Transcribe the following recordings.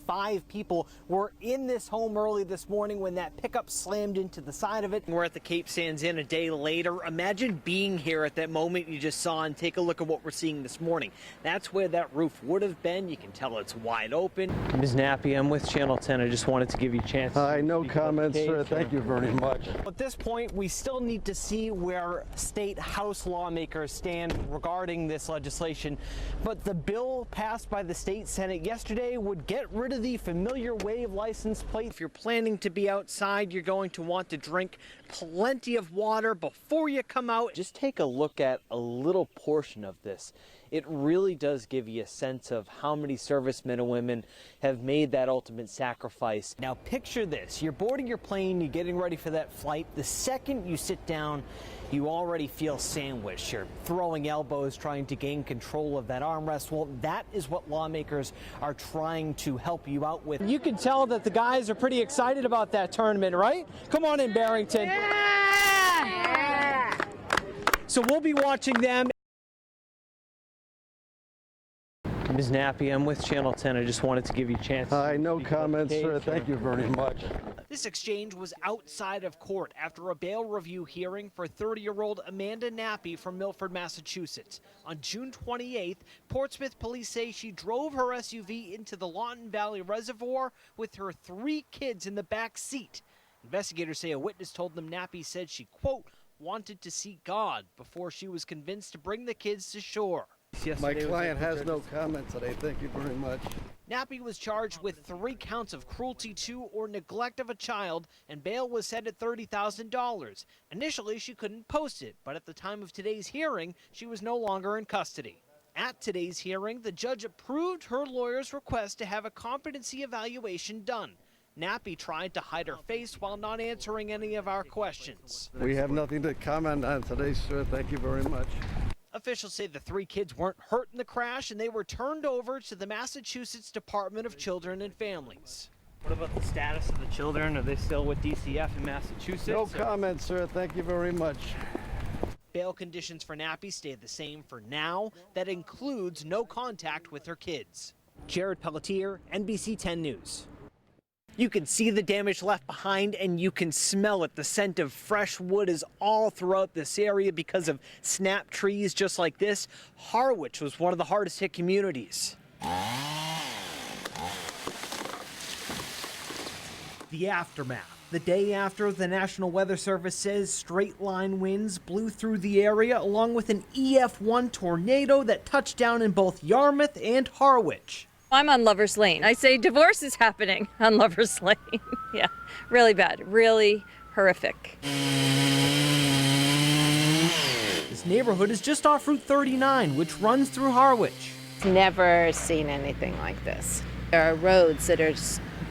5 people were in this home early this morning when that pickup slammed into the side of it. We're at the Cape Sands Inn a day later. Imagine being here at that moment you just saw and take a look at what we're seeing this morning. That's where that roof would have been. You can tell it's wide open. Ms. Nappy, I'm with Channel 10. I just wanted to give you a chance. Hi, no comments, sir. Thank you very much. At this point, we still need to see where state House lawmakers stand regarding this legislation. But the bill passed by the state Senate yesterday would get rid of the familiar wave license plate. If you're planning to be outside, you're going to want to drink plenty of water before you come out. Just take a look at a little portion of this. It really does give you a sense of how many servicemen and women have made that ultimate sacrifice. Now picture this, you're boarding your plane, you're getting ready for that flight. The second you sit down, you already feel sandwiched. You're throwing elbows, trying to gain control of that armrest. Well, that is what lawmakers are trying to help you out with. You can tell that the guys are pretty excited about that tournament, right? Come on in, Barrington. Yeah! So we'll be watching them. Ms. Nappy, I'm with Channel 10. I just wanted to give you a chance. Hi, no comments, sir. Thank you very much. This exchange was outside of court after a bail review hearing for 30-year-old Amanda Nappy from Milford, Massachusetts. On June 28th, Portsmouth police say she drove her SUV into the Lawton Valley Reservoir with her 3 kids in the back seat. Investigators say a witness told them Nappy said she, quote, wanted to see God before she was convinced to bring the kids to shore. My client has no comment today. Thank you very much. Nappy was charged with 3 counts of cruelty to or neglect of a child, and bail was set at $30,000. Initially, she couldn't post it, but at the time of today's hearing, she was no longer in custody. At today's hearing, the judge approved her lawyer's request to have a competency evaluation done. Nappy tried to hide her face while not answering any of our questions. We have nothing to comment on today, sir. Thank you very much. Officials say the 3 kids weren't hurt in the crash and they were turned over to the Massachusetts Department of Children and Families. What about the status of the children? Are they still with DCF in Massachusetts? No comment, sir. Thank you very much. Bail conditions for Nappy stay the same for now. That includes no contact with her kids. Jared Pelletier, NBC 10 News. You can see the damage left behind and you can smell it. The scent of fresh wood is all throughout this area because of snap trees just like this. Harwich was one of the hardest hit communities. The aftermath. The day after, the National Weather Service says straight line winds blew through the area along with an EF1 tornado that touched down in both Yarmouth and Harwich. I'm on Lover's Lane. I say divorce is happening on Lover's Lane. Yeah, really bad, really horrific. This neighborhood is just off Route 39, which runs through Harwich. Never seen anything like this. There are roads that are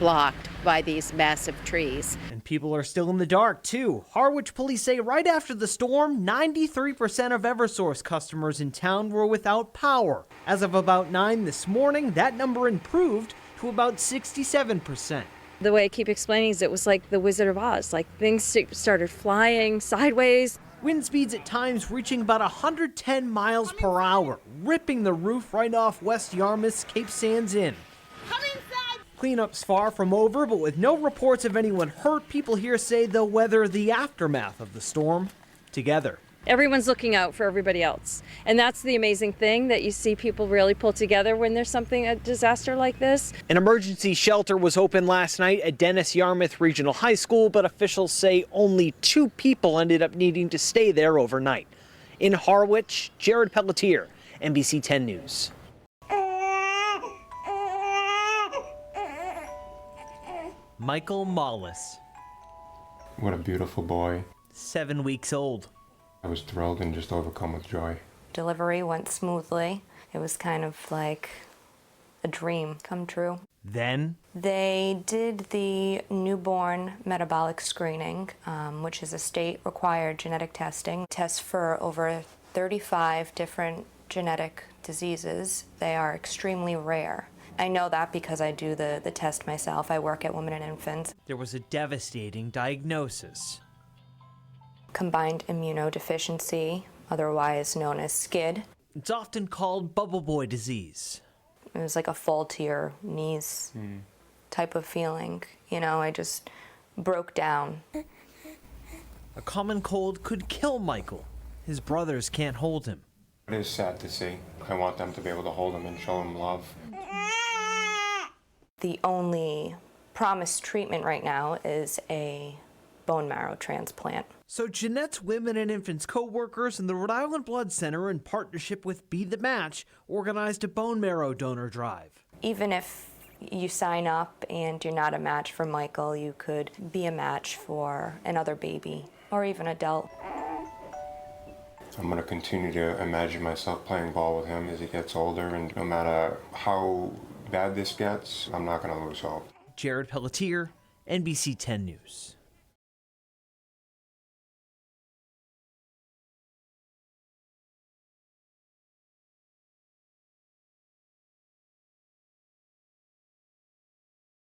blocked by these massive trees. And people are still in the dark, too. Harwich police say right after the storm, 93% of Eversource customers in town were without power. As of about 9 this morning, that number improved to about 67%. The way I keep explaining is it was like the Wizard of Oz. Like things started flying sideways. Wind speeds at times reaching about 110 miles per hour, ripping the roof right off West Yarmouth's Cape Sands Inn. Cleanup's far from over, but with no reports of anyone hurt, people here say they'll weather the aftermath of the storm together. Everyone's looking out for everybody else. And that's the amazing thing, that you see people really pull together when there's a disaster like this. An emergency shelter was open last night at Dennis Yarmouth Regional High School, but officials say only 2 people ended up needing to stay there overnight. In Harwich, Jared Pelletier, NBC 10 News. Michael Mollis. What a beautiful boy. 7 weeks old. I was thrilled and just overcome with joy. Delivery went smoothly. It was kind of like a dream come true. Then? They did the newborn metabolic screening, which is a state-required genetic testing. Tests for over 35 different genetic diseases. They are extremely rare. I know that because I do the test myself. I work at Women and Infants. There was a devastating diagnosis. Combined immunodeficiency, otherwise known as SCID. It's often called bubble boy disease. It was like a fall to your knees type of feeling. You know, I just broke down. A common cold could kill Michael. His brothers can't hold him. It is sad to see. I want them to be able to hold him and show him love. The only promised treatment right now is a bone marrow transplant. So Jeanette's Women and Infants co-workers and the Rhode Island Blood Center, in partnership with Be the Match, organized a bone marrow donor drive. Even if you sign up and you're not a match for Michael, you could be a match for another baby or even adult. I'm going to continue to imagine myself playing ball with him as he gets older, and no matter how bad this gets, I'm not going to lose hope. Jared Pelletier, NBC 10 News.